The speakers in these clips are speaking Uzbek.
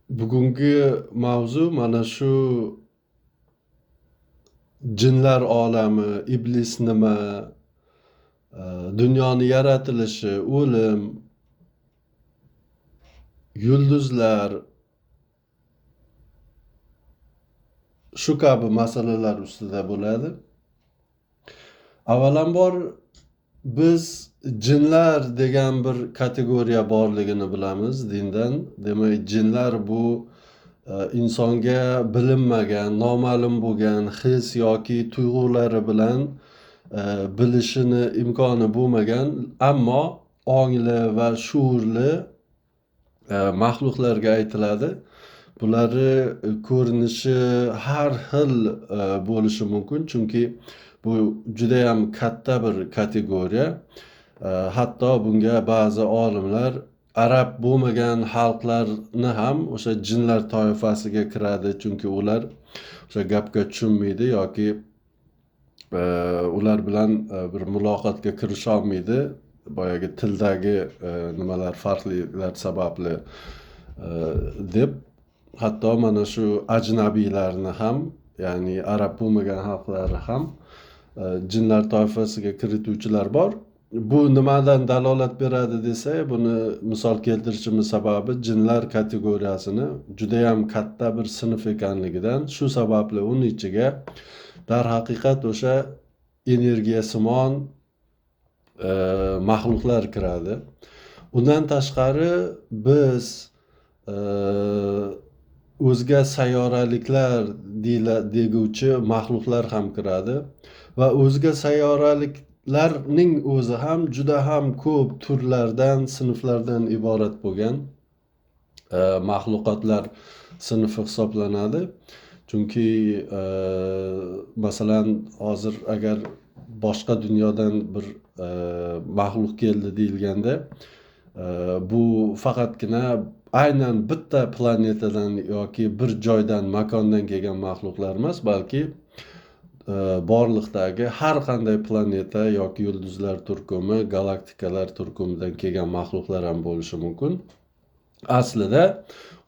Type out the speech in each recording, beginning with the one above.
Bugungi mavzu mana shu jinlar olami, iblis nima, dunyoni yaratilishi, o'lim, yulduzlar, shu kabi masalalar ustida bo'ladi. Avvalambor biz jinlar degan bir kategoriya borligini bilamiz dindan. Demak, jinlar bu insonga bilinmagan, noma'lum bo'lgan his yoki tuyg'ulari bilan bilishini imkoni bo'lmagan, ammo ongli va shuurli maxluqlarga aytiladi. Bularni ko'rinishi har xil bo'lishi mumkin, chunki bu juda ham katta bir kategoriya. Hatto bunga ba'zi olimlar arab bo'lmagan xalqlarni ham o'sha jinlar toifasiga kiradi, chunki ular o'sha gapga tushunmaydi yoki ular bilan bir muloqotga kirisha olmaydi. Boyagi tildagi nimalar farqlilar sababli deb hatto mana shu ajnabiylarni ham, ya'ni arab bo'lmagan xalqlarni ham jinlar toifasiga kirituvchilar bor. Bu nimadan dalolat beradi desak, buni misol keltirishimiz sababi jinlar kategoriyasini juda ham katta bir sinf ekanligidan, shu sababli uni ichiga darhaqiqat o'sha energiyasimon maxluqlar kiradi. Undan tashqari biz o'zga sayyoraliklar deguvchi maxluqlar ham kiradi va o'zga sayyoraliklarning o'zi ham juda ham ko'p turlardan, sinflardan iborat bo'lgan maxluqotlar sinfi hisoblanadi. Chunki masalan hozir agar boshqa dunyodan bir maxluq keldi deyilganda, bu faqatgina aynan bitta planetadan yoki bir joydan, makondan kelgan maxluqlar emas, balki borliqdagi har qanday planeta yoki yulduzlar turkumi, galaktikalar turkumidan kelgan maxluqlar ham bo'lishi mumkin. Aslida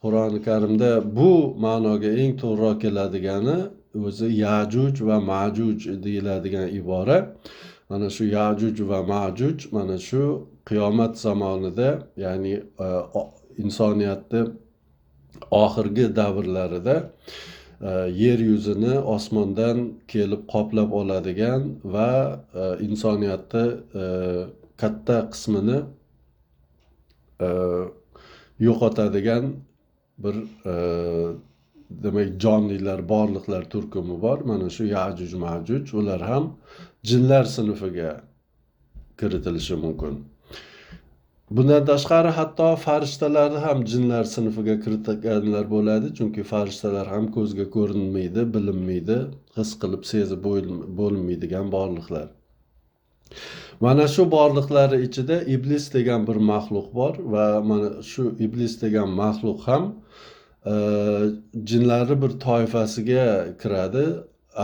Qur'oni Karimda bu ma'noga eng to'g'ri keladigani o'zi Yajuj va Majuj deyiladigan ibora. Mana shu Yajuj va Majuj mana shu qiyomat zamonida, ya'ni insoniyatni oxirgi davrlarida yer yuzini osmondan kelib qoplab oladigan va insoniyatni katta qismini yo'qotadigan bir demak jonlilar, borliqlar turkumi bor. Mana shu Yajuj Majuj, ular ham jinlar sinfiga kiritilishi mumkin. Bundan tashqari hatto farishtalarni ham jinlar sinfiga kiritganlar bo'ladi, chunki farishtalar ham ko'zga ko'rinmaydi, bilinmaydi, his qilib sezib bo'lmaydigan borliqlar. Mana shu borliqlar ichida iblis degan bir maxluq bor va mana shu iblis degan maxluq ham jinlarni bir toifasiga kiradi.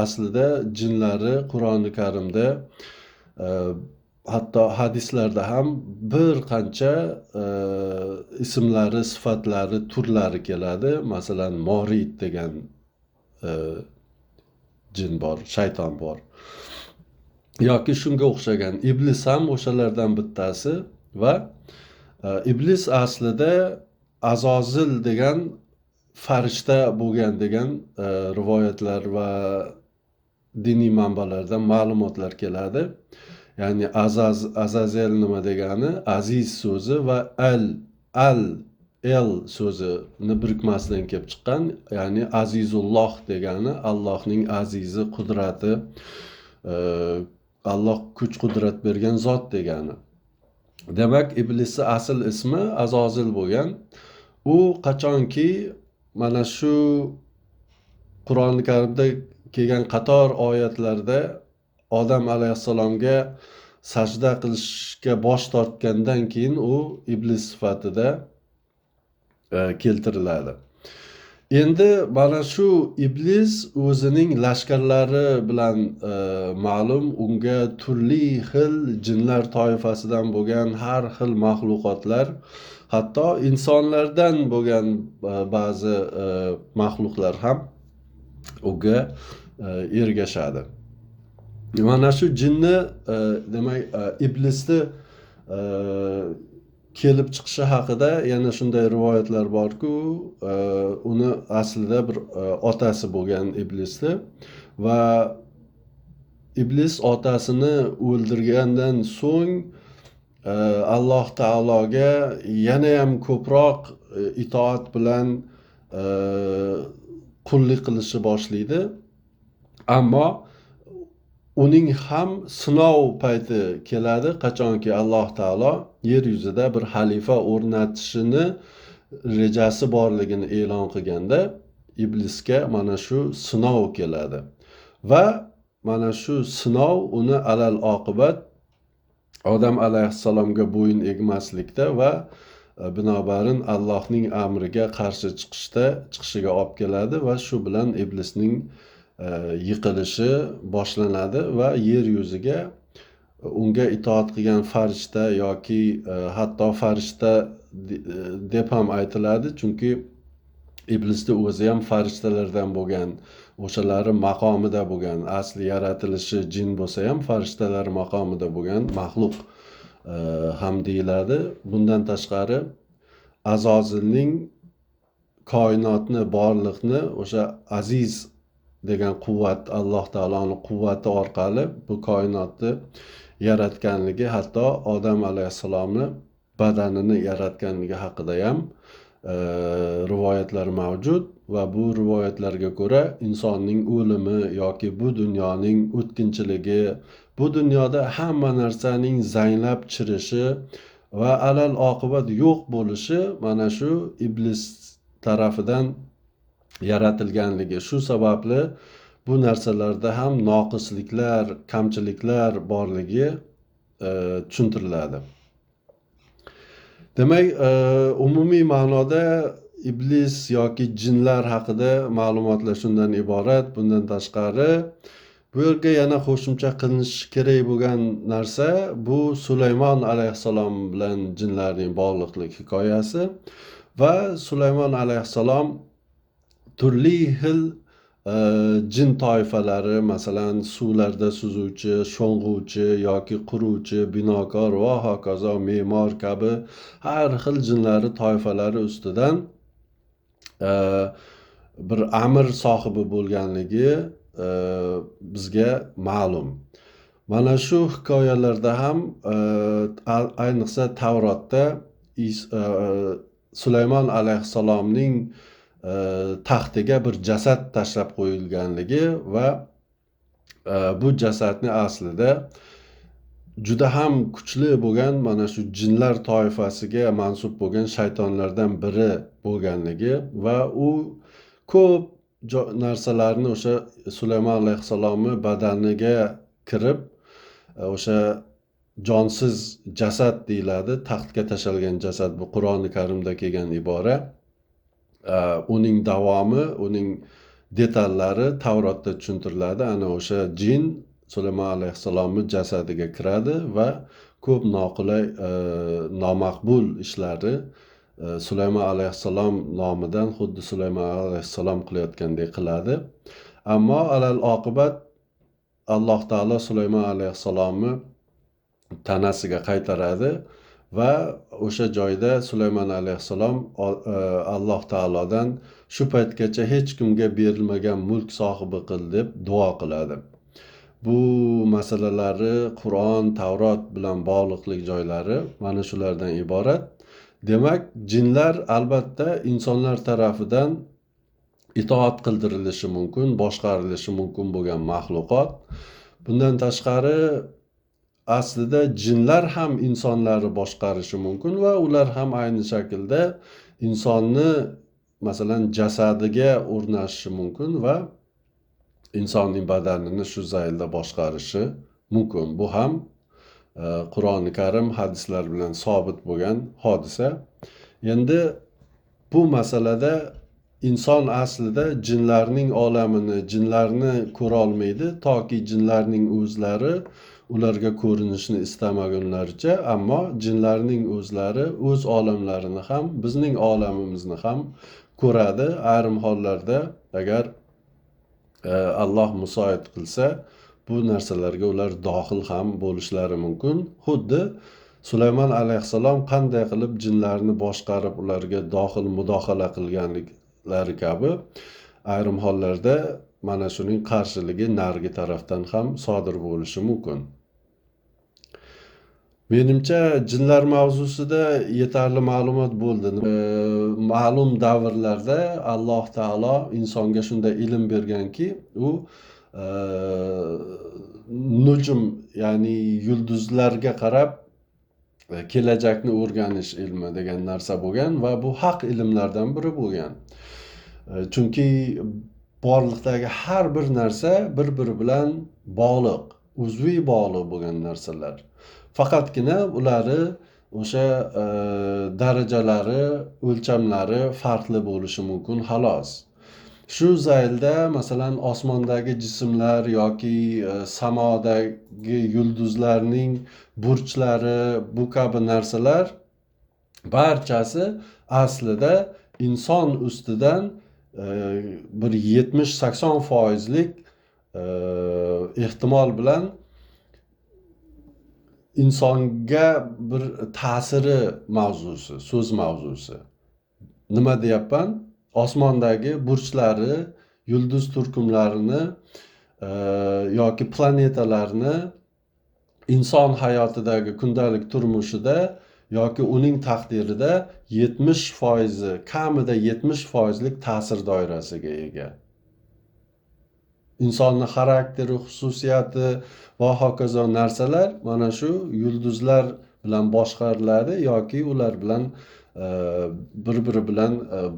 Aslida jinlarni Qur'oni Karimda hatto hadislarda ham bir qancha ismlari, sifatlari, turlari keladi. Masalan, Morid degan jin bor, shayton bor. Yoki shunga o'xshagan iblis ham o'shalardan bittasi va iblis aslida Azozil degan farishta bo'lgan degan rivoyatlar va diniy manbalardan ma'lumotlar keladi. Ya'ni Azazel nima degani? Aziz so'zi va el so'zini birikmasidan kelib chiqqan. Ya'ni Azizulloh degani Allohning azizi, qudrati, Alloh kuch-qudrat bergan zot degani. Demak, iblisni asl ismi Azozil bo'lgan. U qachonki mana shu Qur'oni Karimda kelgan qator oyatlarda Odam alayhissalomga sajda qilishga bosh tortgandan keyin u iblis sifatida keltiriladi. Endi mana shu iblis o'zining lashkarlari bilan ma'lum, unga turli xil jinlar toifasidan bo'lgan har xil maxluqotlar hatto insonlardan bo'lgan ba'zi maxluqlar ham unga ergashadi. Mana shu jinni demak iblisni kelib chiqishi haqida yana shunday rivoyatlar borku, uni aslida bir otasi bo'lgan iblisni va iblis otasini o'ldirgandan so'ng Alloh taologa yana ham ko'proq itoat bilan qullik qilishni boshlaydi. Ammo uning ham sinov payti keladi, qachonki Alloh taolo yer yuzida bir xalifa o'rnatishini rejasi borligini e'lon qilganda iblisga mana shu sinov keladi va mana shu sinov uni alal oqibat odam alayhissalomga bo'yin egmaslikda va binobarin Allohning amriga qarshi chiqishiga olib keladi va shu bilan iblisning yiqilishi boshlanadi va yer yuziga unga itoat qilgan farishta yoki hatto farishta deb ham aytiladi, chunki iblisni o'zi ham farishtalardan bo'lgan, o'shalari maqomida bo'lgan, asli yaratilishi jin bo'lsa ham farishtalar maqomida bo'lgan maxluq ham deyiladi. Bundan tashqari Azozilning koinotni, borliqni o'sha aziz degan quvvat, Alloh taoloning quvvati orqali bu koinotni yaratganligi, hatto odam alayhissalomni badanini yaratganligi haqida ham rivoyatlar mavjud va bu rivoyatlarga ko'ra insonning o'limi yoki bu dunyoning o'tkinchiligi, bu dunyoda hamma narsaning zanglab chirishi va alal oqibat yo'q bo'lishi mana shu iblis tarafidan yaratilganligi. Shu sababli bu narsalarda ham noqisliklar, kamchiliklar borligi tushuntiriladi. Demak, umumiy ma'noda iblis yoki jinlar haqida ma'lumotlar shundan iborat. Bundan tashqari bu yerga yana qo'shimcha qilinishi kerak bo'lgan narsa bu Sulaymon alayhissalom bilan jinlarning bog'liqlik hikoyasi va Sulaymon alayhissalom turli xil jin toifalari, masalan suvlarda suzuvchi, sho'ng'uvchi yoki quruvchi, binokor va hokazo, me'mor kabi har xil jinlari toifalari ustidan bir amr sohibi bo'lganligi bizga ma'lum. Mana shu hikoyalarda ham ayniqsa Tavrotda Sulaymon alayhissalomning taxtiga bir jasad tashlab qo'yilganligi va bu jasadni aslida juda ham kuchli bo'lgan mana shu jinlar toifasiga mansub bo'lgan shaytonlardan biri bo'lganligi va u ko'p narsalarni o'sha Sulaymon alayhissalomni badaniga kirib o'sha jonsiz jasad deyiladi, taxtga tashlangan jasad, bu Qur'oni Karimda kelgan ibora. Uning davomi, uning detallari Tavrotda tushuntiriladi. Ana o'sha jin Sulaymon alayhissalomni jasadiga kiradi va ko'p noqulay, nomaqbul ishlari Sulaymon alayhissalom nomidan xuddi Sulaymon alayhissalom qilayotgandek qiladi. Ammo alal oqibat Alloh taolo Sulaymon alayhissalomni tanasiga qaytaradi va o'sha joyda Sulaymon alayhissalom Alloh taolodan shu paytgacha hech kimga berilmagan mulk sohibi qil deb duo qiladi. Bu masalalari Qur'on, Tavrot bilan bog'liqlik joylari mana shulardan iborat. Demak, jinlar albatta insonlar tarafidan itoat qildirilishi mumkin, boshqarilishi mumkin bo'lgan maxluqot. Bundan tashqari aslida jinlar ham insonlarni boshqarishi mumkin va ular ham ayni shaklda insonni masalan jasadiga o'rnashishi mumkin va insonning badanini shu zaylda boshqarishi mumkin. Bu ham Qur'oni Karim, hadislar bilan sobit bo'lgan hodisa. Endi bu masalada inson aslida jinlarning olamini, jinlarni ko'ra olmaydi toki jinlarning o'zlari ularga ko'rinishni istamagunlaricha, ammo jinlarning o'zlari o'z olamlarini ham, bizning olamimizni ham ko'radi. Ayrim hollarda agar Alloh musoit qilsa, bu narsalarga ular dohil ham bo'lishlari mumkin. Xuddi Sulaymon alayhissalom qanday qilib jinlarni boshqarib ularga dohil mudohala qilganliklari kabi ayrim hollarda mana shuning qarshiligi narigi tarafdan ham sodir bo'lishi mumkin. Menimcha jinlar mavzusida yetarli ma'lumot bo'ldi. Ma'lum davrlarda Alloh taolo insonga shunday ilm berganki, u nujum, ya'ni yulduzlarga qarab kelajakni o'rganish ilmi degan narsa bo'lgan va bu haq ilmlardan biri bo'lgan. Chunki borliqdagi har bir narsa bir-biri bilan bog'liq, uzviy bog'liq bo'lgan narsalar. Faqatgina ulari o'sha darajalari, o'lchamlari farqli bo'lishi mumkin xolos. Shu zaylda masalan osmondagi jismlar yoki samodagi yulduzlarning burchlari, bu kabi narsalar barchasi aslida inson ustidan bir 70-80% ehtimol bilan insonga bir ta'siri mavzusi, so'z mavzusi. Nima deyapman? Osmondagi burchlari, yulduz turkumlarini yoki planetalarni inson hayotidagi kundalik turmushida yoki uning taqdirida 70%, kamida 70%lik ta'sir doirasiga ega. Insonning xarakteri, xususiyati va hokazo narsalar mana shu yulduzlar bilan boshqariladi yoki ular bilan bir-biri bilan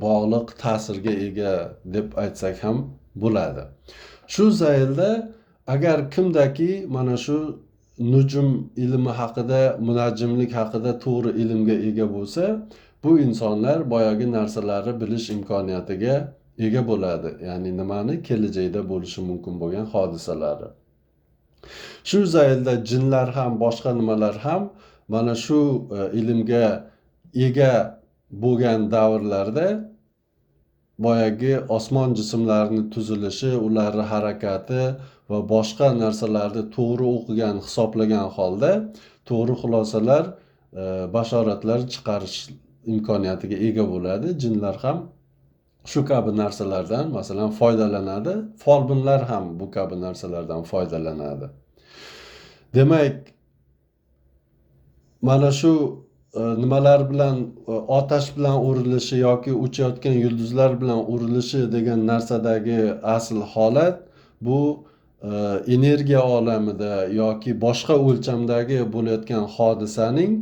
bog'liq ta'sirga ega deb aytsak ham bo'ladi. Shu zaylda agar kimdaki mana shu nujum ilmi haqida, munajjimlik haqida to'g'ri ilmga ega bo'lsa, bu insonlar boyagi narsalarni bilish imkoniyatiga ega bo'ladi. Ya'ni nimani kelajakda bo'lishi mumkin bo'lgan hodisalari. Shu zaylda jinlar ham, boshqa nimalar ham mana shu ilmga ega bo'lgan davrlarda boyagi osmon jismlarini tuzilishi, ularning harakati va boshqa narsalarni to'g'ri o'qigan, hisoblagan holda to'g'ri xulosalar, bashoratlar chiqarish imkoniyatiga ega bo'ladi. Jinlar ham shu kabi narsalardan masalan foydalanadi. Folbinlar ham bu kabi narsalardan foydalanadi. Demak, mana shu nimalar bilan, otash bilan urilishi yoki uchayotgan yulduzlar bilan urilishi degan narsadagi asl holat bu energiya olamida yoki boshqa o'lchamdagi bo'layotgan hodisaning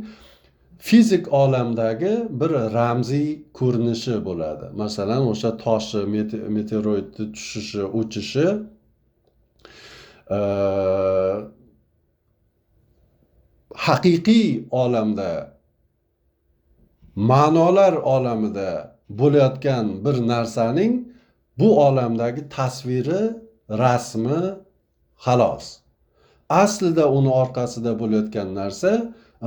fizik olamdagi bir ramziy ko'rinishi bo'ladi. Masalan, o'sha toshi, meteoroidni tushishi, uchishi haqiqiy olamda, ma'nolar olamida bo'layotgan bir narsaning bu olamdagi tasviri, rasmi xolos. Aslida uni orqasida bo'layotgan narsa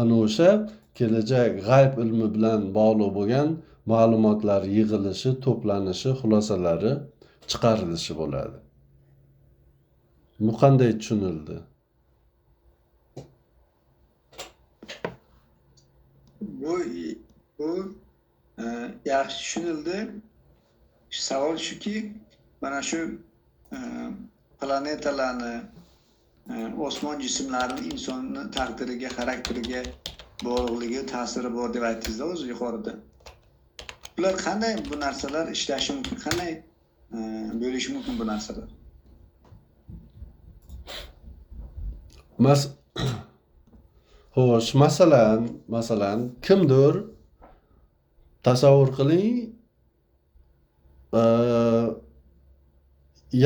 ana o'sha kelajak g'ayb ilmi bilan bog'liq bo'lgan ma'lumotlar yig'ilishi, to'planishi, xulosalari chiqarilishi bo'ladi. Bu qanday tushunildi? Bu yaxshi tushunildi. Savol shuki, mana shu planetalarni, osmon jismlarini insonni taqdiriga, xarakteriga bog'liqligi, ta'siri bor deb aytdingiz-da o'zi yuqorida. Bular qanday bu narsalar ishlashi mumkin? Qanday bo'lishi mumkin bu narsalar? Xo'sh, masalan, kimdir tasavvur qiling,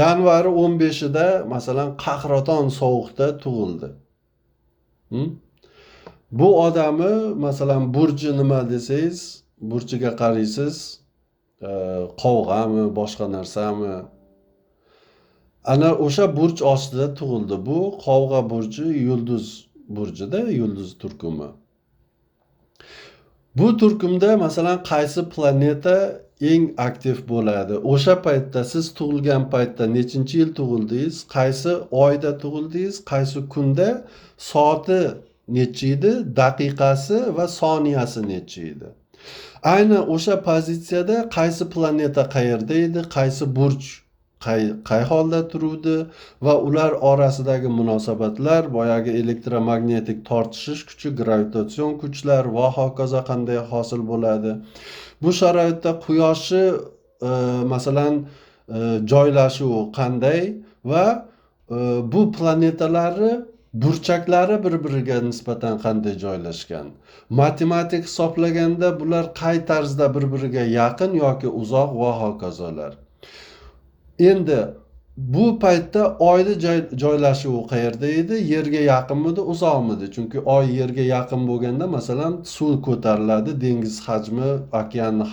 yanvar 15-ida masalan qahraton sovuqda tug'ildi. Bu odamni masalan burji nima desangiz, burchiga qaraysiz, qovg'ami, boshqa narsami? ana o'sha burch ostida tug'ildi. Bu Qovg'a burji yulduz burjida, yulduz turkumi. Bu turkumda masalan qaysi planeta eng aktiv bo'ladi? O'sha paytda siz tug'ilgan paytda nechinchi yil tug'ildingiz? Qaysi oyda tug'ildingiz? Qaysi kunda? Soati nechi edi? Daqiqasi va soniyasi nechi edi? Ayni o'sha pozitsiyada qaysi planeta qayerda edi? Qaysi burch qay holda turuvdi va ular orasidagi munosabatlar, boyagi elektromagnetik tortishish kuchi, gravitatsion kuchlar va hokazo qanday hosil bo'ladi. Bu sharoitda quyoshni masalan joylashuvi qanday va bu planetalarni burchaklari bir-biriga nisbatan qanday joylashgan. Matematik hisoblaganda bular qay tarzda bir-biriga yaqin yoki uzoq va hokazolar. Endi bu paytda oyni joylashuvi qayerda edi? Yerga yaqinmidi, uzoqmidi? Chunki oy yerga yaqin bo'lganda masalan suv ko'tariladi, dengiz hajmi, okeanning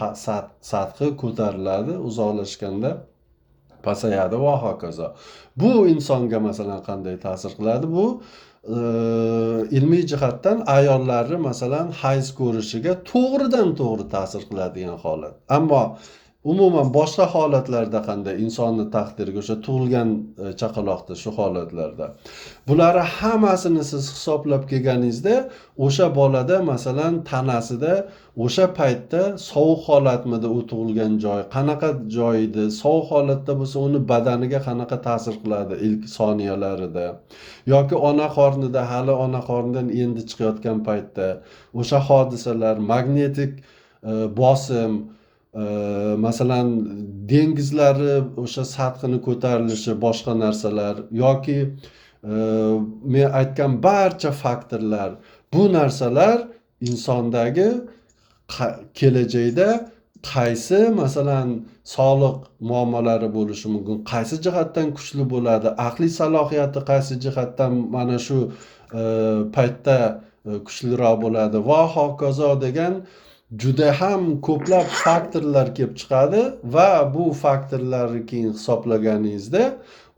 sathi ko'tariladi, uzoqlashganda pasayadi va hokazo. Bu insonga masalan qanday ta'sir qiladi? Bu ilmiy jihatdan ayollarni masalan hayz ko'rishiga to'g'ridan-to'g'ri ta'sir qiladigan holat. Ammo umuman boshqa holatlarda qanday insonni taqdiriga o'sha tug'ilgan chaqaloqda shu holatlarda bularni hammasini siz hisoblab kelganingizda o'sha bolada masalan tanasida o'sha paytda sovuq holatmidi u tug'ilgan joy, qanaqa joy edi, sovuq holatda bo'lsa uni badaniga qanaqa ta'sir qiladi ilk soniyalarida yoki ona qornida hali ona qornidan endi chiqayotgan paytda o'sha hodisalar, magnetik bosim, masalan dengizlari o'sha sathini ko'tarilishi, boshqa narsalar yoki men aytgan barcha faktorlar, bu narsalar insondagi kelajakda qaysi masalan sog'liq muammolari bo'lishi mumkin, qaysi jihatdan kuchli bo'ladi, aqliy salohiyati qaysi jihatdan mana shu paytda kuchliroq bo'ladi va hokazo degan juda ham ko'plab faktorlar kelib chiqadi va bu faktorlarni keyin hisoblaganingizda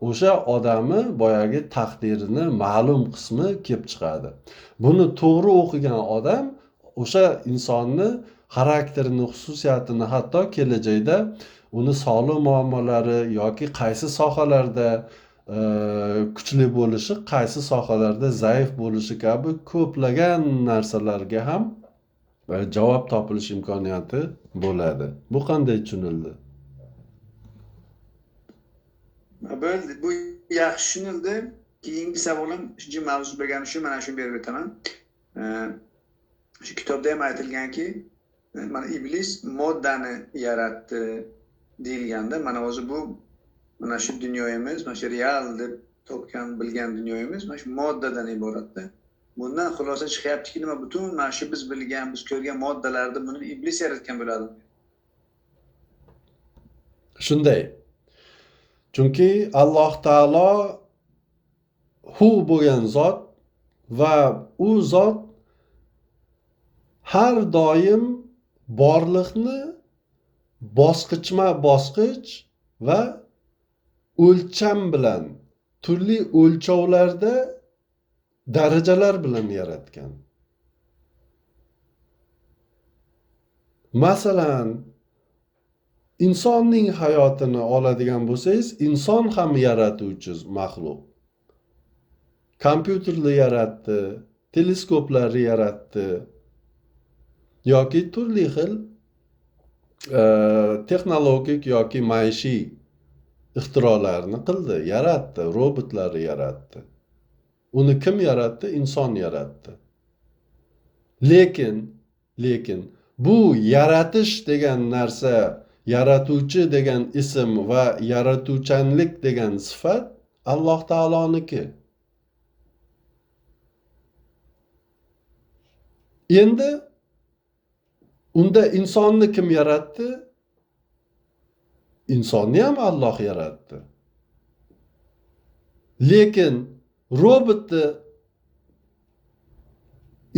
o'sha odamni boyagi taqdirini ma'lum qismi kelib chiqadi. Buni to'g'ri o'qigan odam o'sha insonni xarakterini, xususiyatini, hatto kelajakda uni sog'liq muammolari yoki qaysi sohalarda kuchli bo'lishi, qaysi sohalarda zaif bo'lishi kabi ko'plagan narsalarga ham javob topilish imkoniyati bo'ladi. Bu qanday tushunildi? Bo'ldi. Bu yaxshi tushunildi. Keyingi savolim shu mavzu bo'lgani shu, mana shuni berib o'taman. Shu kitobda ham aytilganki, mana iblis moddani yaratdi deyilganda, mana o'zi bu mana shu dunyomiz, mana shu real deb topgan, bilgan dunyomiz mana shu moddadan iboratda. Bundan xulosa chiqyaptiki, nima butun mana shu biz bilgan, biz ko'rgan moddalarni buni iblis yaratgan bo'ladi. Shunday. Chunki Alloh taolo hu bo'lgan zot va u zot har doim borliqni bosqichma-bosqich va o'lcham bilan, turli o'lchovlarda darajalar bilan yaratgan. Masalan, insonning hayotini oladigan bo'lsangiz, inson ham yaratuvchi maxluq. Kompyuterni yaratdi, teleskoplarni yaratdi yoki turli xil texnologik yoki maishiy ixtirolarni qildi, yaratdi, robotlarni yaratdi. Uni kim yaratdi? Inson yaratdi. Lekin bu yaratish degan narsa, yaratuvchi degan ism va yaratuvchanlik degan sifat Alloh taoloniki. Endi unda insonni kim yaratdi? Insonni ham Alloh yaratdi. Lekin robotni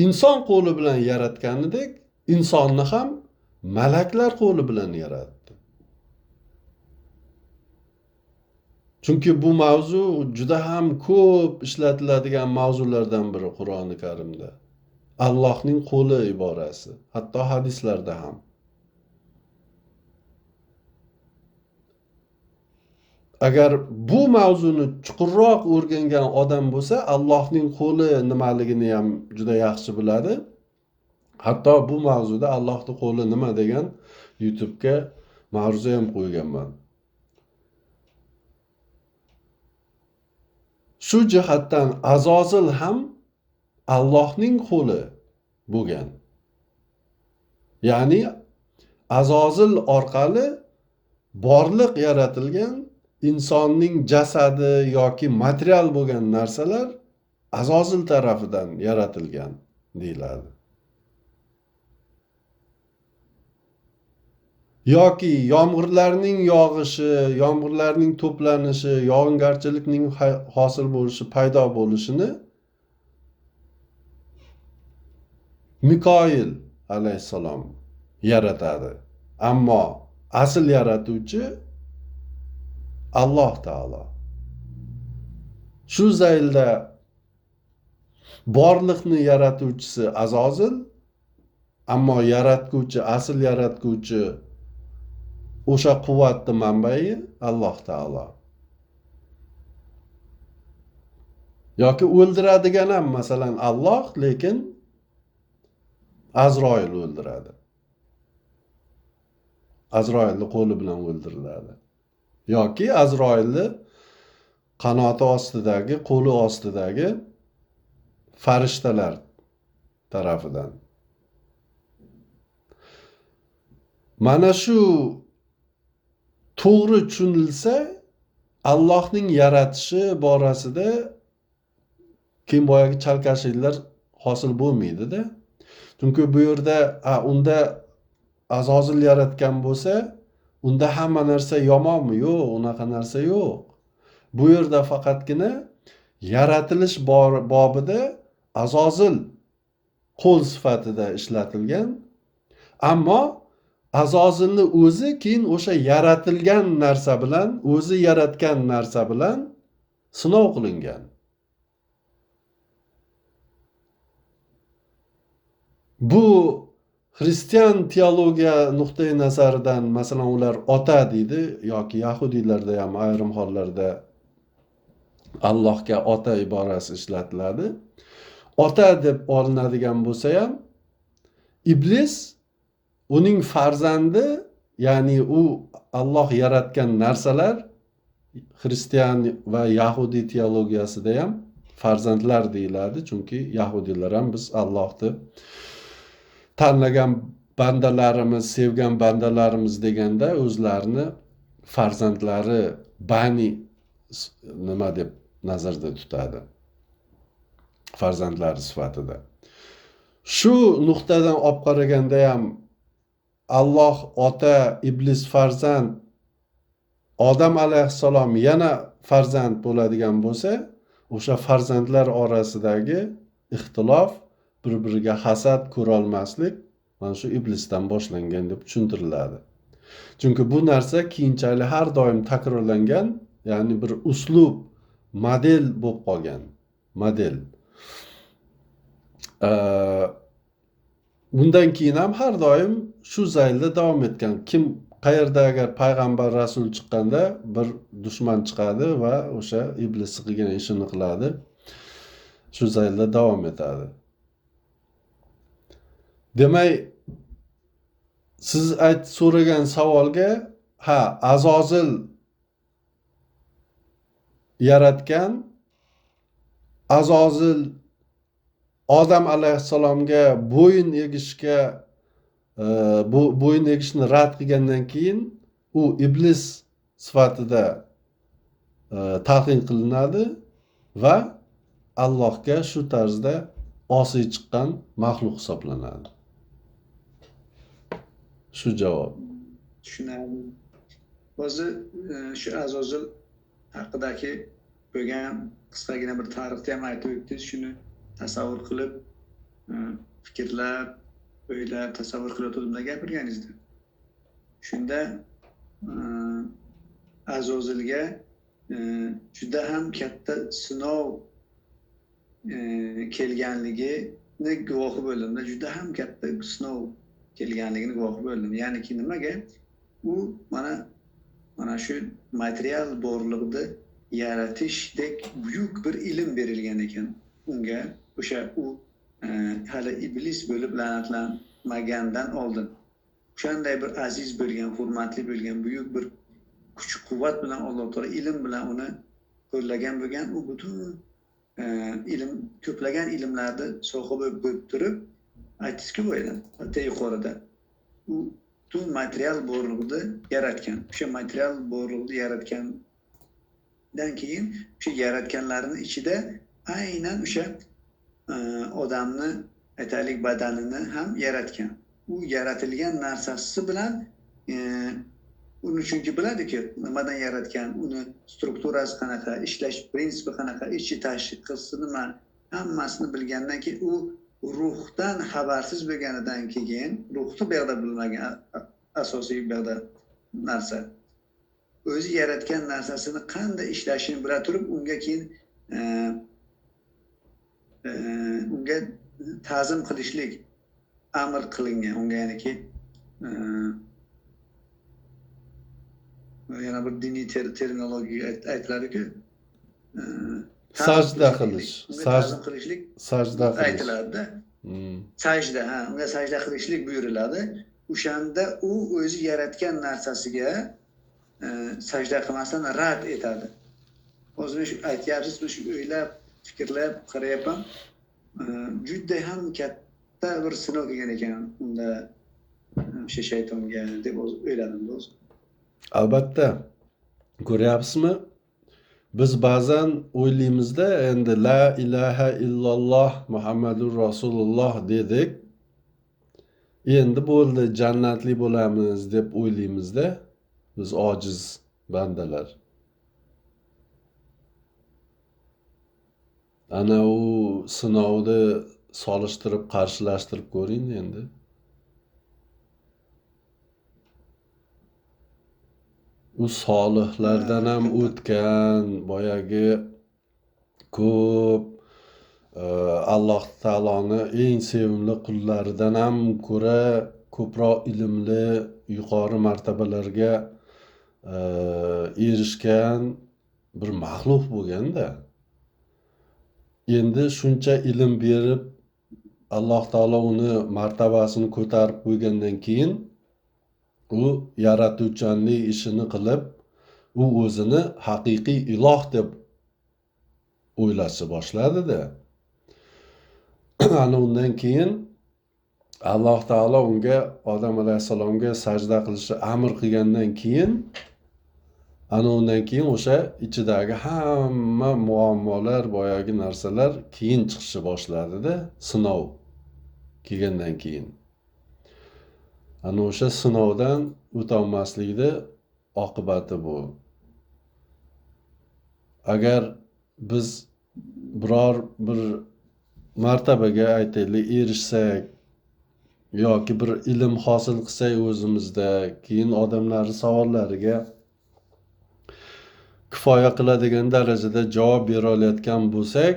inson qo'li bilan yaratganidek, insonni ham malaklar qo'li bilan yaratdi. Chunki bu mavzu juda ham ko'p ishlatiladigan mavzulardan biri Qur'oni Karimda. Allohning qo'li iborasi, hatto hadislarda ham. Agar bu mavzuni chuqurroq o'rgangan odam bo'lsa, Allohning qo'li nimaligini ham juda yaxshi biladi. Hatto bu mavzuda Allohning qo'li nima degan YouTube'ga ma'ruza ham qo'yganman. Shu jihatdan Azozil ham Allohning qo'li bo'lgan. Ya'ni Azozil orqali borliq yaratilgan, insonning jasadi yoki material bo'lgan narsalar Azozil tarafidan yaratilgan deyiladi. Yoki yomg'irlarning yog'ishi, yomg'irlarning to'planishi, yog'ingarchilikning hosil bo'lishi, paydo bo'lishini Mikoil alayhissalom yaratadi. Ammo asl yaratuvchi Alloh taolo. Shu zaylda borliqni yaratuvchisi Azozil, ammo yaratguvchi, asl yaratguvchi o'sha quvvatni manbai Alloh taolo. Yoki o'ldiradigan ham masalan Alloh, lekin Azroil o'ldiradi. Azroilni qo'li bilan o'ldiriladi. Yoki Azroilni qanoti ostidagi, qo'li ostidagi farishtalar tarafidan. Mana shu to'g'ri tushunilsa, Allohning yaratishi borasida keyin boyagi chalkashliklar hosil bo'lmaydi-da. Chunki bu yerda unda Azozil yaratgan bo'lsa, unda hamma narsa yomonmi? Yo'q, unaqa narsa yo'q. Bu yerda faqatgina yaratilish bobida Azozil qo'l sifatida ishlatilgan, ammo Azozilni o'zi keyin o'sha yaratilgan narsa bilan, o'zi yaratgan narsa bilan sinov qilingan. Bu Xristian teologiya nuqtai nazaridan masalan ular ota deydi yoki yahudiylarda ham ayrim hollarda Allohga ota iborasi ishlatiladi. Ota deb olinadigan bo'lsa ham iblis uning farzandi, ya'ni u Alloh yaratgan narsalar Xristian va Yahudiy teologiyasida ham farzandlar deyiladi. Chunki Yahudiylar ham biz Allohni tanlagan bandalarimiz, sevgan bandalarimiz deganda o'zlarini farzandlari, bani nima deb nazarda tutadi. Farzandlari sifatida. Shu nuqtadan olib qaraganda ham Alloh ota, iblis farzand, Odam alayhissalom yana farzand bo'ladigan bo'lsa, o'sha farzandlar orasidagi ixtilof, bir-biriga hasad ko'rolmaslik mana shu iblisdan boshlangan deb tushuntiriladi. Chunki bu narsa keyinchalik har doim takrorlangan, ya'ni bir uslub, model bo'lib qolgan. Model. Bundan keyin ham har doim shu zaylda davom etgan. Kim qayerda agar payg'ambar rasul chiqqanda bir dushman chiqadi va o'sha iblis qilgan ishini qiladi. Shu zaylda davom etadi. Demak, siz so'ragan savolga, Azozil yaratgan, Azozil Odam alayhissalomga bo'yin egishga bo'yin egishni rad qilgandan keyin u iblis sifatida talqin qilinadi va Allohga shu tarzda osiy chiqqan maxluq hisoblanadi. Shu javob. Tushunarli. O'zi shu Azozil haqidagi bo'lgan qisqagina bir tarixni ham aytib o'tdingiz. Shuni tasavvur qilib, fikrlab, o'ylab, tasavvur qilayotganda gapirganingizda. Shunda Azozilga juda ham katta sinov kelganligini guvohi bo'ldim. Juda ham katta sinov kelganligini guvohi bo'ldim. Ya'niki nimaga? U mana shu material borliqni yaratishdek buyuk bir ilm berilgan ekan unga. O'sha u hali iblis bo'lib la'natlanmagandan oldin. O'shanday bir aziz bo'lgan, hurmatli bo'lgan, buyuk bir kuch-quvvat bilan Alloh taolo ilm bilan uni qo'llagan bo'lgan. U butun ilm, ko'plagan ilmlarni sohibi bo'lib turib, aytdiki bo'ydan, o'ta yuqorida. U butun material borliqni yaratgan. O'sha material borliqni yaratgandan keyin o'sha yaratganlarning ichida aynan o'sha odamni, aytaylik, badanini ham yaratgan. U yaratilgan narsasi bilan uni chunki biladiki, nimadan yaratgan, uni strukturasi qanaqa, ishlash prinsipi qanaqa, ichi tashqisi nima, hammasini bilgandan keyin u ruhdan xabarsiz bo'lganidan keyin, ruhni bu yerda bilmagan asosiy bu yerda narsa. O'zi yaratgan narsasini qanday ishlashini bila turib, unga keyin unga ta'zim qilishlik amr qilingan. Unga ya'niki yana bir diniy terminologiya aytiladi-ku. Sajda qilish. Ta'zim qilishlik Sajda qilish aytiladi-da. Sajda, unga sajda qilishlik buyuriladi. O'shanda u o'zi yaratgan narsasiga sajda qilmasdan rad etadi. O'zim shu aytyapsiz, shu o'ylab, fikrlab qarayapman. Juda ham katta bir sinov kelgan ekan unda o'sha shaytonga deb o'yladim o'zim. Albatta, ko'ryapsizmi? Biz ba'zan o'ylaymizda, endi la ilaha illalloh Muhammadur Rasululloh dedik. Endi bo'ldi, jannatli bo'lamiz deb o'ylaymizda. Biz ojiz bandalar. Ana u sinovni solishtirib, qarshilashtirib ko'ring endi. U solihlardan ham o'tgan, boyagi ko'p Alloh taoloni eng sevimli qullaridan ham ko'ra ko'proq ilmli, yuqori martabalarga erishgan bir maxluq bo'lganda. Endi shuncha ilm berib, Alloh taolo uni martabasini ko'tarib qo'ygandan keyin u yaratuvchanlik ishini qilib, u o'zini haqiqiy iloh deb o'ylashni boshladi-da. Ana undan keyin Alloh taolo unga, Odam alayhissalomga sajda qilishni amr qilgandan keyin, ana undan keyin o'sha ichidagi hamma muammolar, boyagi narsalar keyin chiqishni boshladi-da, sinov kelgandan keyin. Ana o'sha sinovdan o'tolmaslikni oqibati bu. Agar biz biror bir martabaga aytaylik erishsak yoki bir ilm hosil qilsak o'zimizda, keyin odamlar savollariga kifoya qiladigan darajada javob bera olayotgan bo'lsak,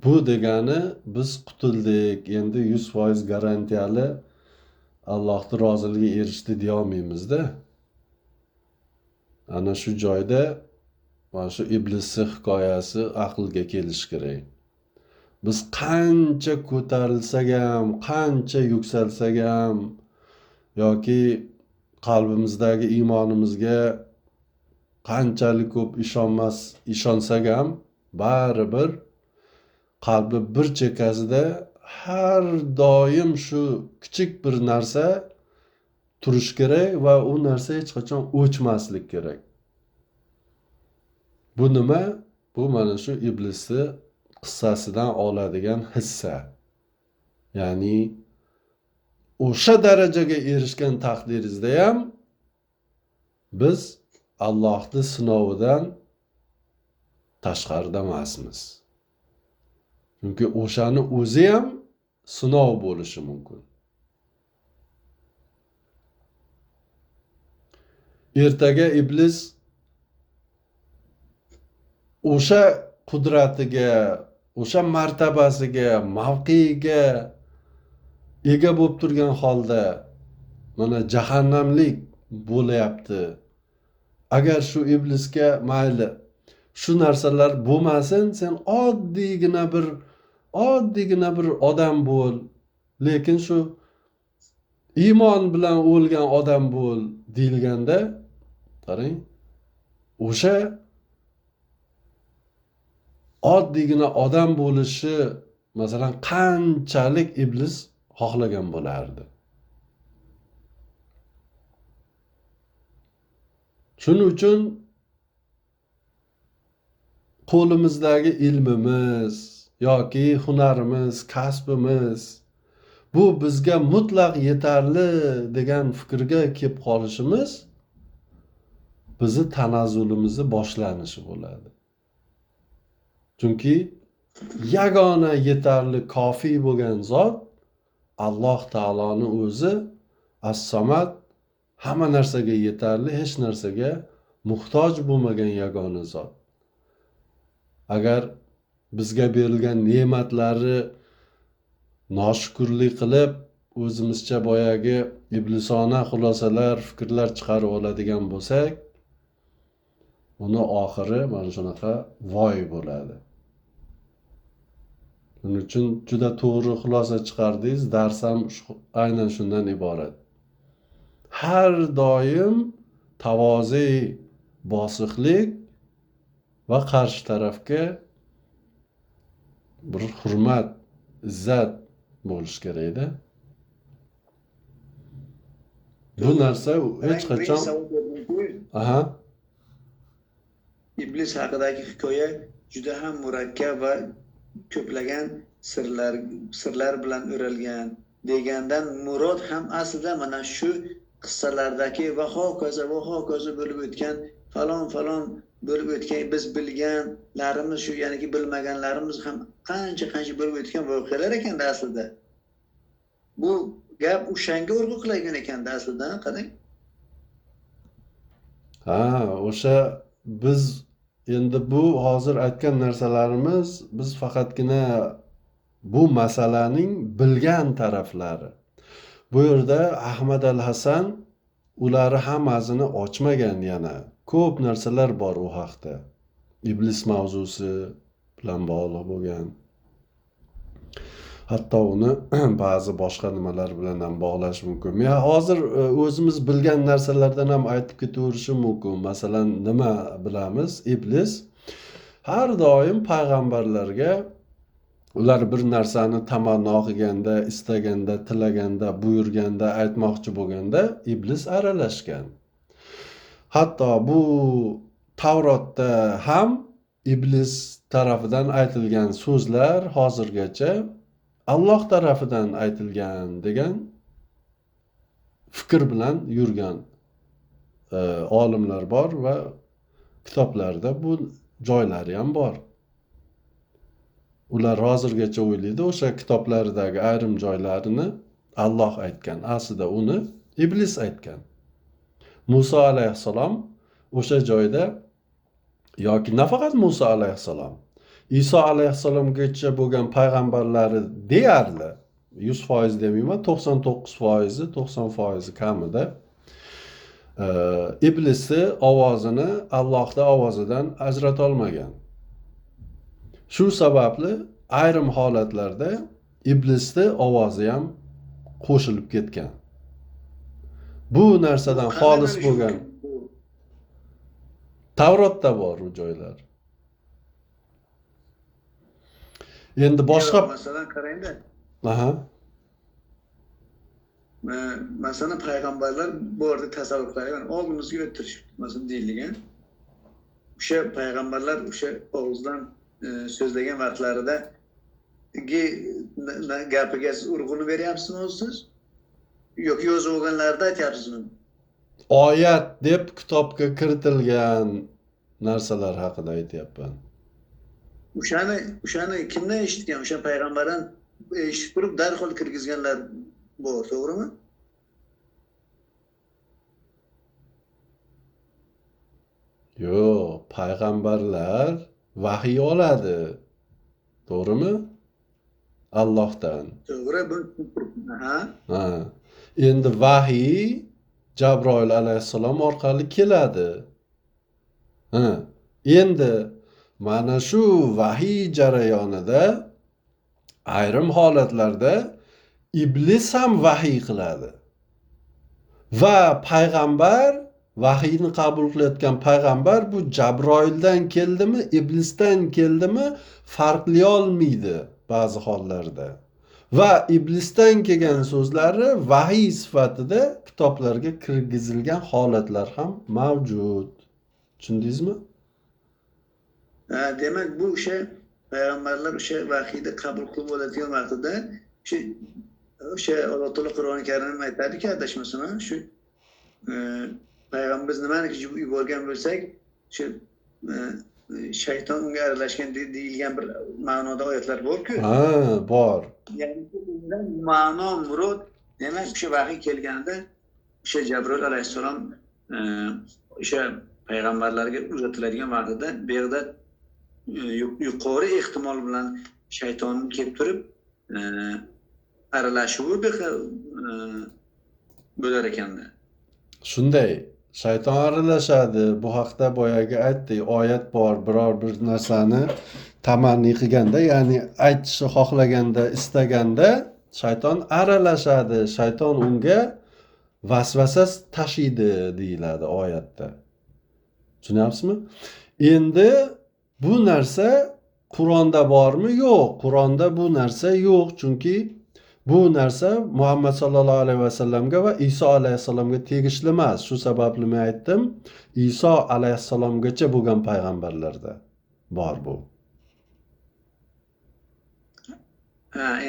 bu degani biz qutuldik, endi 100% garantiyali Allohning roziligiga erishdi deya olmaymizda. Ana shu joyda mana shu iblisning hikoyasi aqlga kelishi kerak. Biz qancha ko'tarilsak ham, qancha yuksalsak ham yoki qalbimizdagi iymonimizga qanchalik ko'p ishonsak ham, baribir qalbi bir chekkasida har doim shu kichik bir narsa turish kerak va u narsa hech qachon o'chmaslik kerak. Bu nima? Bu mana shu iblisni qissasidan oladigan hissa. Ya'ni o'sha darajaga erishgan taqdiringizda ham biz Allohning sinovidan tashqarida emasmiz. Chunki o'shani o'zi ham sinov bo'lishi mumkin. Ertaga iblis o'sha qudratiga, o'sha martabasiga, mavqeiga ega bo'lib turgan holda mana jahannamlik bo'layapti. Agar shu iblisga mayli shu narsalar bo'lmasin, sen oddiygina bir odam bo'l, lekin shu iymon bilan o'lgan odam bo'l deyilganda, qarang, o'sha oddiygina odam bo'lishi masalan qanchalik iblis xohlagan bo'lardi. Shuning uchun qo'limizdagi ilmimiz yoki hunarimiz, kasbimiz bu bizga mutlaq yetarli degan fikrga kelib qolishimiz bizni tanazzulimizni boshlanishi bo'ladi. Chunki yagona yetarli kofiy bo'lgan zot Alloh taoloni o'zi as-Samad, hamma narsaga yetarli, hech narsaga muhtoj bo'lmagan yagona zot. Agar bizga berilgan ne'matlari noshukrlik qilib, o'zimizcha boyagi iblisona xulosalar, fikrlar chiqarib oladigan bo'lsak, uni oxiri mana shunaqa voy bo'ladi. Shuning uchun juda to'g'ri xulosa chiqardingiz. Darsam aynan shundan iborat. Har doim tavozi, bosiqlik va qarshi tarafga bir hurmat, izzat bo'lish kerak-da. Bu narsa hech qachon aha iblis haqidagi hikoya juda ham murakkab va ko'plagan sirlar bilan o'ralgan degandan murod ham aslida mana shu qissalardagi va hokazo bo'lib o'tgan falon bo'lib o'tgan biz bilganlarimiz shu, ya'niki bilmaganlarimiz ham qancha bo'lib o'tgan voqealar ekanda aslida. Bu gap o'shanga urg'u qilingan ekanda aslida, qarang. Ha, o'sha biz endi bu hozir aytgan narsalarimiz biz faqatgina bu masalaning bilgan taraflari. Bu yerda Ahmad al-Hasan ularni hammasini ochmagan yana. Ko'p narsalar bor u haqda. Iblis mavzusi bilan bog'liq bo'lgan. Hatto uni ba'zi boshqa nimalar bilan ham bog'lash mumkin. Men hozir o'zimiz bilgan narsalardan ham aytib ketaverishim mumkin. Masalan, nima bilamiz? Iblis har doim payg'ambarlarga ular bir narsani tamanno qilganda, istaganda, tilaganda, buyurganda, aytmoqchi bo'lganda iblis aralashgan. Hatto bu Tavrotda ham iblis tarafidan aytilgan so'zlar hozirgacha Alloh tarafidan aytilgan degan fikr bilan yurgan olimlar bor va kitoblarda bu joylari ham bor. Ular hozirgacha o'ylaydi, o'sha kitoblaridagi ayrim joylarini Alloh aytgan, aslida uni iblis aytgan. Musa alayhissalom o'sha joyda, yoki nafaqat Musa alayhissalom, Iso alayhissalomgacha bo'lgan payg'ambarlari deyarli 100% demayman, 99%, 90% kamida iblisni ovozini Allohning ovozidan ajrata olmagan. Shu sababli ayrim holatlarda iblisni ovozi ham qo'shilib ketgan. Bu narsadan xolis bo'lgan. Tavrotda bor u joylar. Endi boshqa masalan qarangda. Aha. Masalan payg'ambarlar bu yerda tasavvur qilaylik, oldimizga o'tirishibdi, masalan deyilgan. O'sha payg'ambarlar o'sha og'izdan so'zlagan vaqtlarida gapiga urg'uni beryapsizmi o'zingiz? Yoki yozib olganlarida aytyapsizmi? Oyat deb kitobga kiritilgan narsalar haqida aytyapman. O'shani kimdan eshitgan? O'sha payg'ambardan eshitib turib darhol kirgizganlar bor, to'g'rimi? Yo'q, payg'ambarlar vahiy oladi. To'g'rimi? Allohdan. To'g'ri, bu ha. Ha. Endi vahiy Jabroil alayhissalom orqali keladi. Ha. Endi mana shu vahiy jarayonida ayrim holatlarda iblis ham vahiy qiladi. Va payg'ambar, vahiyni qabul qilayotgan payg'ambar bu Jabroildan keldimi, iblisdan keldimi farqli olmaydi ba'zi hollarda. Va iblisdan kelgan so'zlari vahiy sifatida kitoblarga kirgizilgan holatlar ham mavjud. Tushundingizmi? Demak, bu o'sha payg'ambarlar o'sha vahiyni qabul qilib oladigan vaqtida o'sha Alloh taolo Qur'oni Karimda aytadiki, adashmasam, shu payg'ambar biz nimani yuborgan bo'lsak, shu shayton unga aralashgan deyilgan bir ma'noda oyatlar bor-ku. Ha, bor. Ya'ni bundan ma'no murod, demak o'sha vahiy kelganida o'sha Jabroil alayhissalom o'sha payg'ambarlarga uzatiladigan vaqtida bu yerda yuqori ehtimol bilan shayton kelib turib aralashuvi bo'lar ekanda. Shunday, shayton aralashadi. Bu haqda boyagi aytdik, oyat bor. Biror bir narsani tamanni qilganda, ya'ni aytishni xohlaganda, istaganda shayton aralashadi. Shayton unga vasvasa tashiydi deyiladi oyatda. Tushunyapsizmi? Endi bu narsa Qur'onda bormi? Yo'q. Qur'onda bu narsa yo'q, chunki bu narsa Muhammad sallallohu alayhi vasallamga va Iso alayhissalomga tegishli emas. Shu sababli men aytdim, Iso alayhissalomgacha bo'lgan payg'ambarlarda bor bu.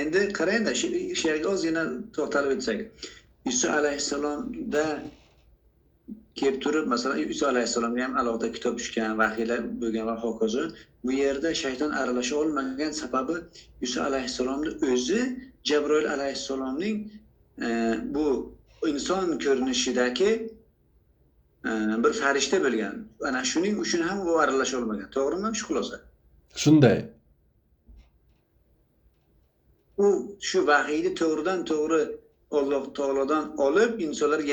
Endi qarangda, shu yerga ozgina to'xtalib o'tsak. Iso alayhissalomda kelib turib, masalan, Iso alayhissalomga ham alohida kitob tushgan, vahiylar bo'lgan va hokazo. Bu yerda shayton aralasha olmagan sababi Iso alayhissalomni o'zi Jabroil alayhissalomning bu inson ko'rinishidagi bir farishta bo'lgan. Ana shuning uchun ham u aralasha olmagan. To'g'rimi? Shu xulosa. Shunday. U shu vahiyni to'g'ridan to'g'ri Alloh taolodan olib insonlarga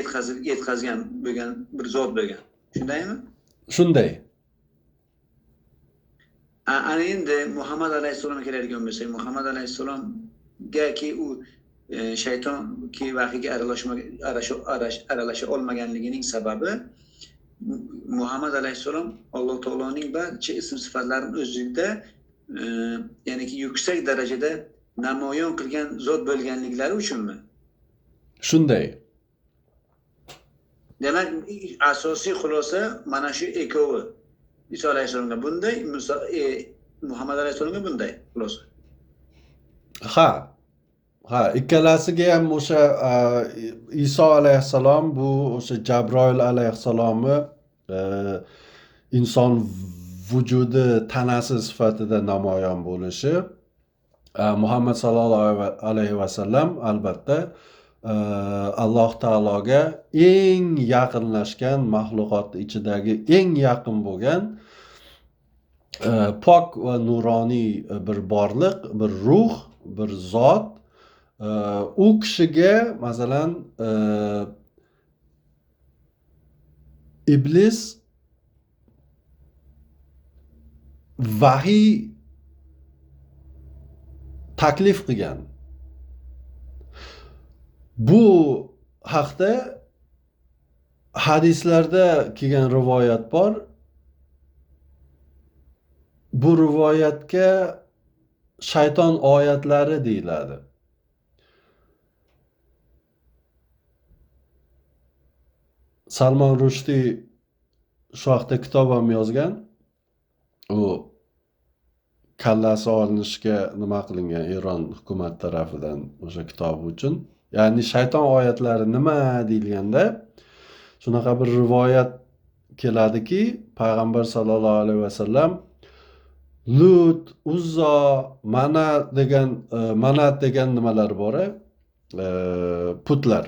yetkazgan bo'lgan bir zot bo'lgan. Shundaymi? Shunday. Ana endi Muhammad alayhissalomga keladigan bo'lsak, Muhammad alayhissalomgaki u shaytonki vahiyga aralasha olmaganligining sababi Muhammad alayhissalom Alloh taoloning barcha ism sifatlarini o'zida ya'niki yuksak darajada namoyon qilgan zot bo'lganliklari uchunmi? Shunday. Demak, asosiy xulosa mana shu ekovi. Iso alayhissalomga bunday, Muhammad alayhissalomga bunday xulosa. Ha, ikkalasiga ham o'sha Iso alayhissalom bu o'sha Jabroil alayhissalomni inson vujudi tanasi sifatida namoyon bo'lishi, Muhammad sallallohu alayhi vasallam albatta Alloh taologa eng yaqinlashgan maxluqot ichidagi eng yaqin bo'lgan pok va nuroniy bir borliq, bir ruh, bir zot. U kishiga masalan iblis vahiy taklif qilgan. Bu haqda hadislarda kelgan rivoyat bor. Bu rivoyatga shayton oyatlari deyiladi. Salman Rushdie shu haqda kitob ham yozgan. U kallasi olinishga nima qilingan Eron hukumat tarafidan o'sha kitob uchun. Ya'ni shayton oyatlari nima deyilganda shunaqa bir rivoyat keladiki, payg'ambar sallallohu alayhi vasallam Lut, Uzzo, Manat degan nimalar bor, putlar.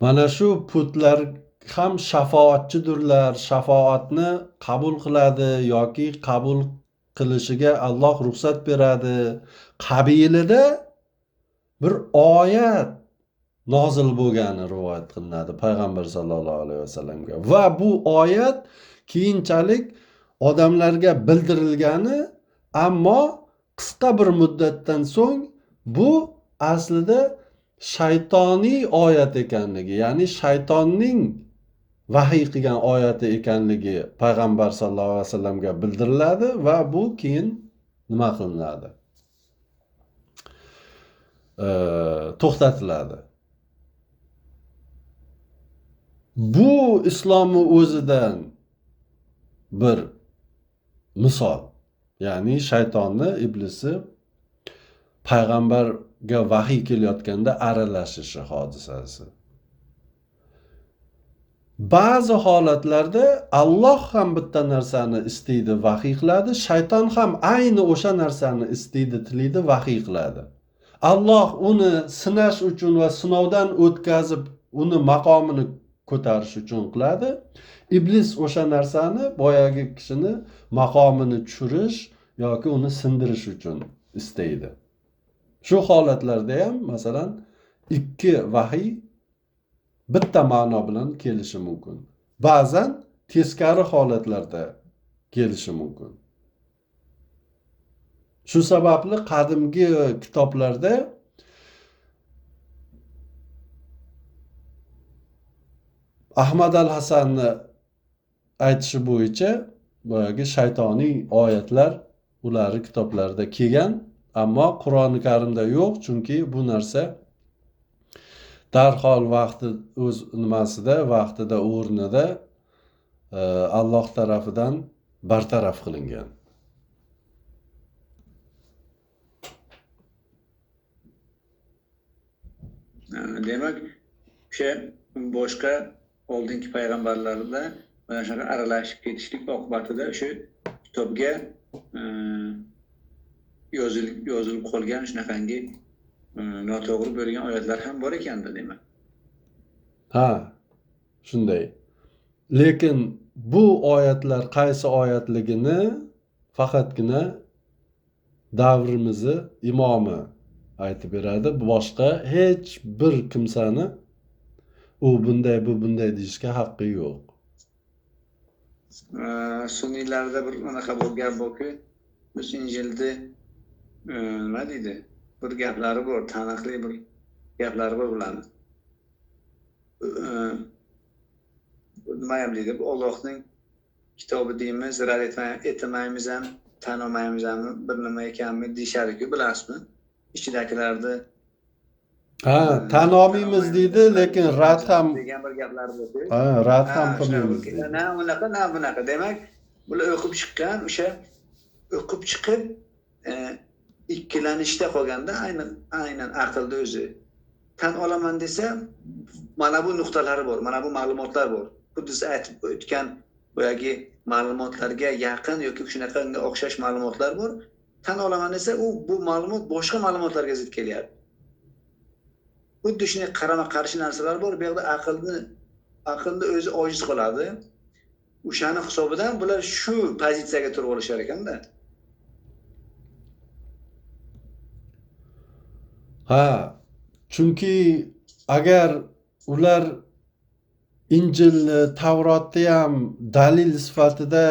Mana shu putlar ham shafoatchidirlar, shafoatni qabul qiladi yoki qabul qilishiga Alloh ruxsat beradi qabilida bir oyat nozil bo'lgani rivoyat qilinadi payg'ambar sollallohu alayhi vasallamga. Va bu oyat keyinchalik odamlarga bildirilgani, ammo qisqa bir muddatdan so'ng bu aslida shaytoniy oyat ekanligi, ya'ni shaytonning vahiy qilgan oyati ekanligi payg'ambar sollallohu alayhi vasallamga bildiriladi va bu keyin nima qilinadi? To'xtatiladi. Bu islomni o'zidan bir misol. Ya'ni shaytonni, iblisi payg'ambarga vahiy kelayotganda aralashishi hodisasi. Ba'zi holatlarda Alloh ham bitta narsani istaydi, vahiy qiladi, shayton ham ayni o'sha narsani istaydi, tilaydi, vahiy qiladi. Alloh uni sinash uchun va sinovdan o'tkazib, uni maqomini ko'tarish uchun qiladi. Iblis o'sha narsani boyagi kishini maqomini tushirish yoki uni sindirish uchun istaydi. Shu holatlarda ham masalan ikki vahiy bitta ma'no bilan kelishi mumkin. Ba'zan teskari holatlarda kelishi mumkin. Shu sababli qadimgi kitoblarda Ahmad al-Hasanni aytishi bo'yicha boyagi shaytoniy oyatlar ularning kitoblarida kelgan, ammo Qur'oni Karimda yo'q, chunki bu narsa darhol vaqti o'z nimasida, vaqtida, o'rnida Alloh tarafidan bartaraf qilingan. Demak, o'sha boshqa oldingi payg'ambarlarda mana shunaqa aralashib ketishlik oqibatida o'sha kitobga yozilib qolgan shunaqangi noto'g'ri bo'lgan oyatlar ham bor ekanda, demak. Ha, shunday. Lekin bu oyatlar qaysi oyatligini faqatgina davrimizni imomi aytib beradi. Boshqa hech bir kimsani u bunday, bu bunday deyishga haqqi yo'q. Sunniylarda bir anaqa bo'lgan borki, biz Injilda nima deydi? Bir gaplari bor, taniqli bir gaplari bor ularni. Nima ham deydi? Allohning kitobi deymiz, rad etmaymiz ham, tan olmaymiz ham, bir nima ekanmi deyishadi-ku, bilasizmi? Ichidagilarni Ha, tan olmaymiz deydi, lekin rad ham degan bir gaplari bor-ku. ha, rad ham qilmaymiz deydi. Na unaqa, na bunaqa. Demak, bular o'qib chiqqan, o'sha o'qib chiqib ikkilanishda qolganda aynan aqlda o'zi tan olaman desa, mana bu nuqtalari bor, mana bu ma'lumotlar bor. Xuddi siz aytib o'tgan boyagi ma'lumotlarga yaqin yoki shunaqanga o'xshash ma'lumotlar bor. Tan olaman desa, bu ma'lumot boshqa ma'lumotlarga zid kelyapti. Xuddi shunday qarama-qarshi narsalar bor. Bu yerda aqlni o'zi ojiz qoladi. O'shani hisobidan bular shu pozitsiyaga turib olishar ekanda. Ha, chunki agar ular Injilni, Tavrotni ham dalil sifatida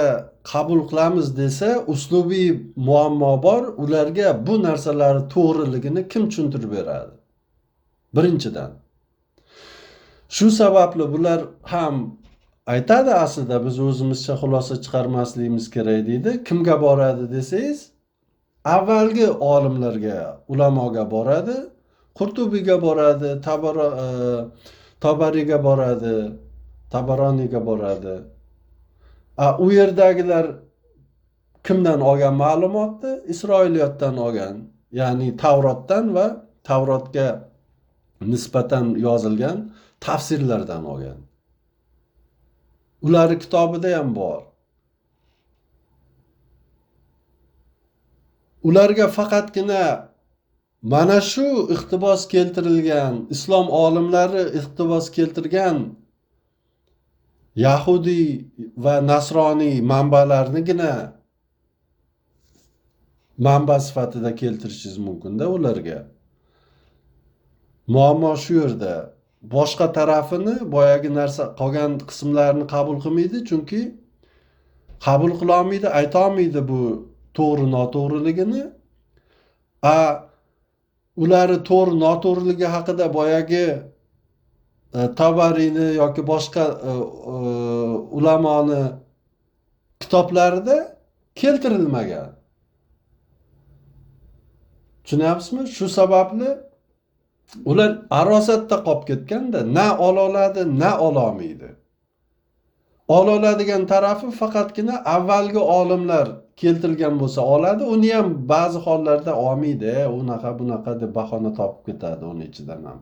qabul qilamiz desa, uslubiy muammo bor. Ularga bu narsalar to'g'riligini kim tushuntirib beradi? Birinchidan. Shu sababli bular ham aytadi, aslida biz o'zimizcha xulosa chiqarmasligimiz kerak deydi. Kimga boradi desangiz, avvalgi olimlarga, ulamoga boradi, Qurtubiyga boradi, Tabariga boradi, Tabaroniga boradi. U yerdagilar kimdan olgan ma'lumotni? Isroiliyotdan olgan, ya'ni Tavrotdan va Tavrotga nisbatan yozilgan tafsirlardan olgan. Ularning kitobida ham bor. Ularga faqatgina mana shu iqtibos keltirilgan, islom olimlari iqtibos keltirgan Yahudiy va nasroniy manbalarnigina manba sifatida keltirishingiz mumkinda ularga. Muammo shu yerda. Boshqa tarafini, boyagi narsa qolgan qismlarini qabul qilmaydi, chunki qabul qilolmaydi, aytolmaydi bu to'g'ri noto'g'riligini. Ularni to'g'ri noto'g'riligi haqida boyagi Tabariyni yoki boshqa ulamoni kitoblarida keltirilmagan. Tushunyapsizmi? Shu sababli ular arosatda qolib ketganda na ololadi, na ololmaydi. Ololadigan tarafi faqatgina avvalgi olimlar keltirgan bo'lsa oladi, uni ham ba'zi hollarda olmaydi, unaqa bunaqa deb bahona topib ketadi uni ichidan ham.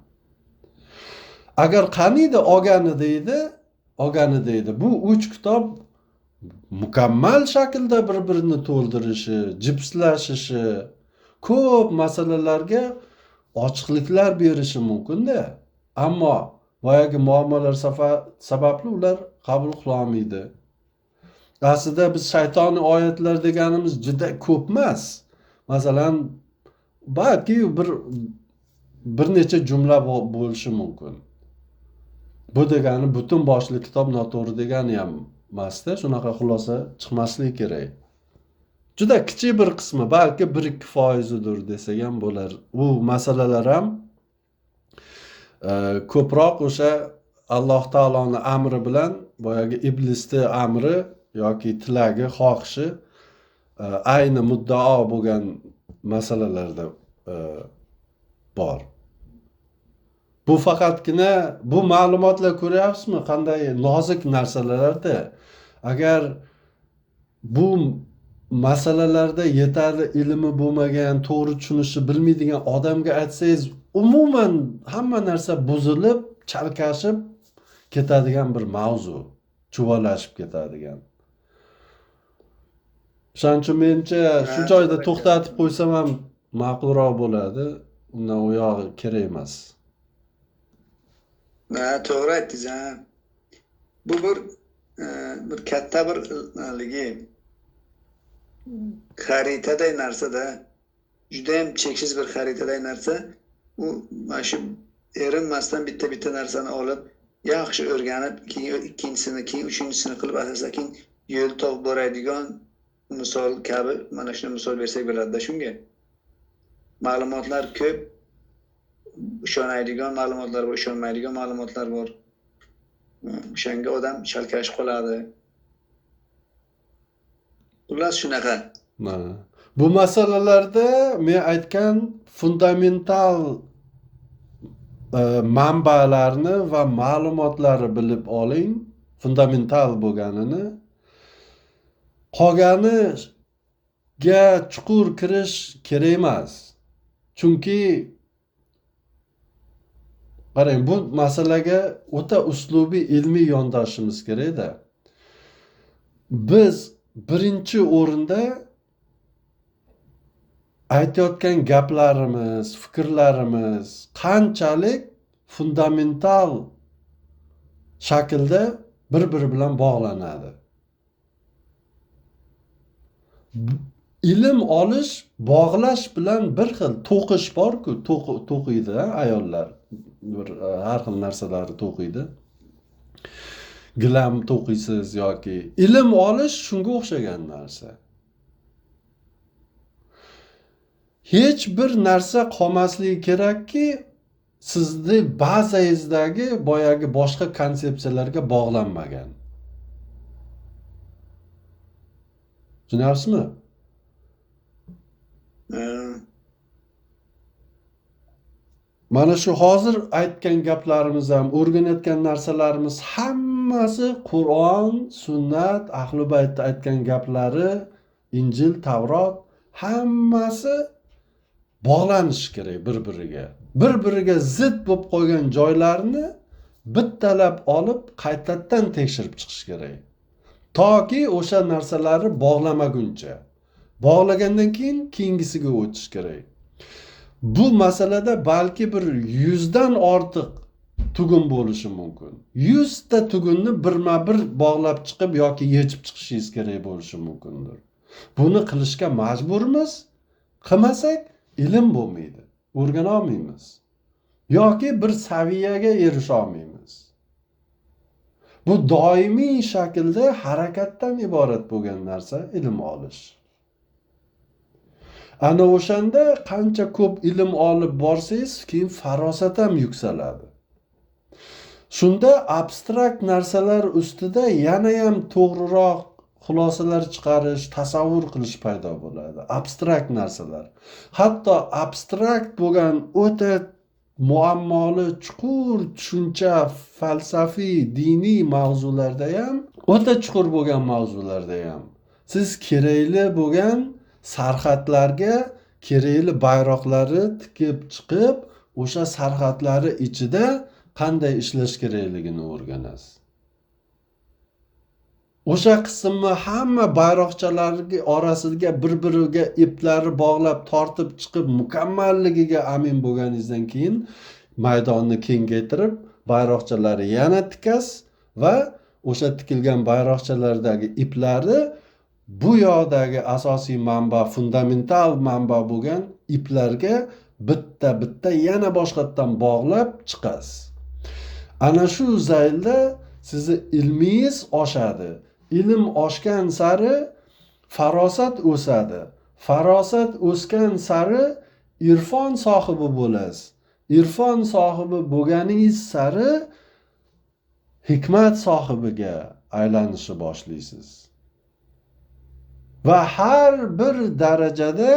Agar qaniydi olgani deydi, bu 3 kitob mukammal shaklda bir-birini to'ldirishi, jipslashishi, ko'p masalalarga ochiqliklar berishi mumkin-da. Ammo boyagi muammolar sababli ular qabul qila olmaydi. Aslida biz shaytoniy oyatlar deganimiz juda ko'p emas. Masalan, balki bir necha jumla bo'lishi mumkin. Bu degani butun boshli kitob noto'g'ri degani ham emasda, shunaqa xulosa chiqmasligi kerak. Juda kichik bir qismi, balki 1-2%dir desak ham bo'lar. U masalalar ham ko'proq o'sha Alloh taoloning amri bilan boyagi iblisning amri yoki tilagi, xohishi ayni muddao bo'lgan masalalarda bor. Bu faqatgina bu ma'lumotlar ko'ryapsizmi, qanday nozik narsalarda. Agar bu masalalarda yetarli ilmi bo'lmagan, to'g'ri tushunishni bilmaydigan odamga aytsangiz, umuman hamma narsa buzilib, chalkashib ketadigan bir mavzu, chuvalashib ketadigan. Shuning uchun menimcha shu joyda to'xtatib qo'ysam ham ma'qulroq bo'ladi. Undan u yog'i kerak emas. To'g'ri aytdingiz. Bu bir katta bir xaritaday narsada, juda ham cheksiz bir xaritaday narsa. U mana shu erinmasdan bitta narsani olib, yaxshi o'rganib, keyin ikkinchisini, keyin uchinchisini qilib asosan keyin yo'l topib boradigan misol kabi mana shuni misol bersak bo'ladi-da shunga. Ma'lumotlar ko'p, ishonadigan ma'lumotlar bor, ishonmaydigan ma'lumotlar bor. O'shanga odam chalkashib qoladi. Xullas shunaqa. Bu masalalarda men aytgan fundamental manbalarni va ma'lumotlarni bilib oling, fundamental bo'lganini. Qolganiga chuqur kirish kerak emas. Chunki qarang, bu masalaga o'ta uslubiy ilmiy yondashishimiz kerak-da. Biz birinchi o'rinda aytayotgan gaplarimiz, fikrlarimiz qanchalik fundamental shaklda bir-biri bilan bog'lanadi. Ilm olish, bog'lash bilan bir xil to'qish bor-ku, to'qiydi ayollar. Har xil narsalarni to'qiydi. Gilam to'qiysiz yoki ilm olish shunga o'xshagan narsa. Hech bir narsa qolmasligi kerakki, sizni bazangizdagi boyagi boshqa konsepsiyalarga bog'lanmagan. Tushunyapsizmi? Mana shu hozir aytgan gaplarimiz ham, o'rganayotgan narsalarimiz hammasi Qur'on, sunnat, Ahli Baytda aytgan gaplari, Injil, Tavrot hammasi bog'lanishi kerak bir-biriga. Bir-biriga zid bo'lib qolgan joylarni bittalab olib qaytadan tekshirib chiqish kerak. Toki o'sha narsalarni bog'lamaguncha. Bog'lagandan keyin keyingisiga o'tish kerak. Bu masalada balki bir 100 dan ortiq tugun bo'lishi mumkin. 100 ta tugunni birma-bir bog'lab chiqib yoki yechib chiqishingiz kerak bo'lishi mumkindir. Buni qilishga majburmiz. Qilmasak ilm bo'lmaydi. O'rgana olmaymiz. Yoki bir saviyaga erisha olmaymiz. Bu doimiy shaklda harakatdan iborat bo'lgan narsa ilm olish. Ana o'shanda qancha ko'p ilm olib borsangiz, keyin farosat ham yuksaladi. Shunda abstrakt narsalar ustida yana ham to'g'riroq xulosalar chiqarish, tasavvur qilish paydo bo'ladi. Abstrakt narsalar. Hatto abstrakt bo'lgan o'ta muammoli, chuqur tushuncha, falsafiy, diniy mavzularda ham, o'ta chuqur bo'lgan mavzularda ham siz kerakli bo'lgan sarhadlarga kerakli bayroqlari tikib chiqib, o'sha sarhadlari ichida qanday ishlash kerakligini o'rganasiz. O'sha qismni hamma bayroqchalarga orasiga bir-biriga iplari bog'lab tortib chiqib mukammalligiga amin bo'lganingizdan keyin maydonni kengaytirib bayroqchalari yana tikasiz va o'sha tikilgan bayroqchalardagi iplari bu yoqdagi asosiy manba, fundamental manba bo'lgan iplarga bitta yana boshqatdan bog'lab chiqasiz. Ana shu zaylda sizni ilmingiz oshadi. Ilm oshgan sari farosat o'sadi. Farosat o'sgan sari irfon sohibi bo'lasiz. Irfon sohibi bo'lganingiz sari hikmat sohibiga aylanishni boshlaysiz. Va har bir darajada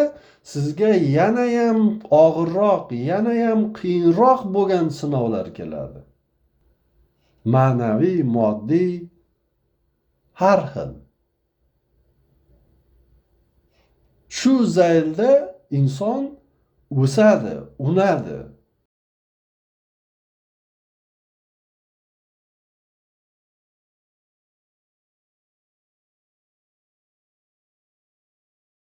sizga yana ham og'irroq, yana ham qiyinroq bo'lgan sinovlar keladi. Ma'naviy, moddiy, har xil. Shu zaylda inson o'sadi, unadi.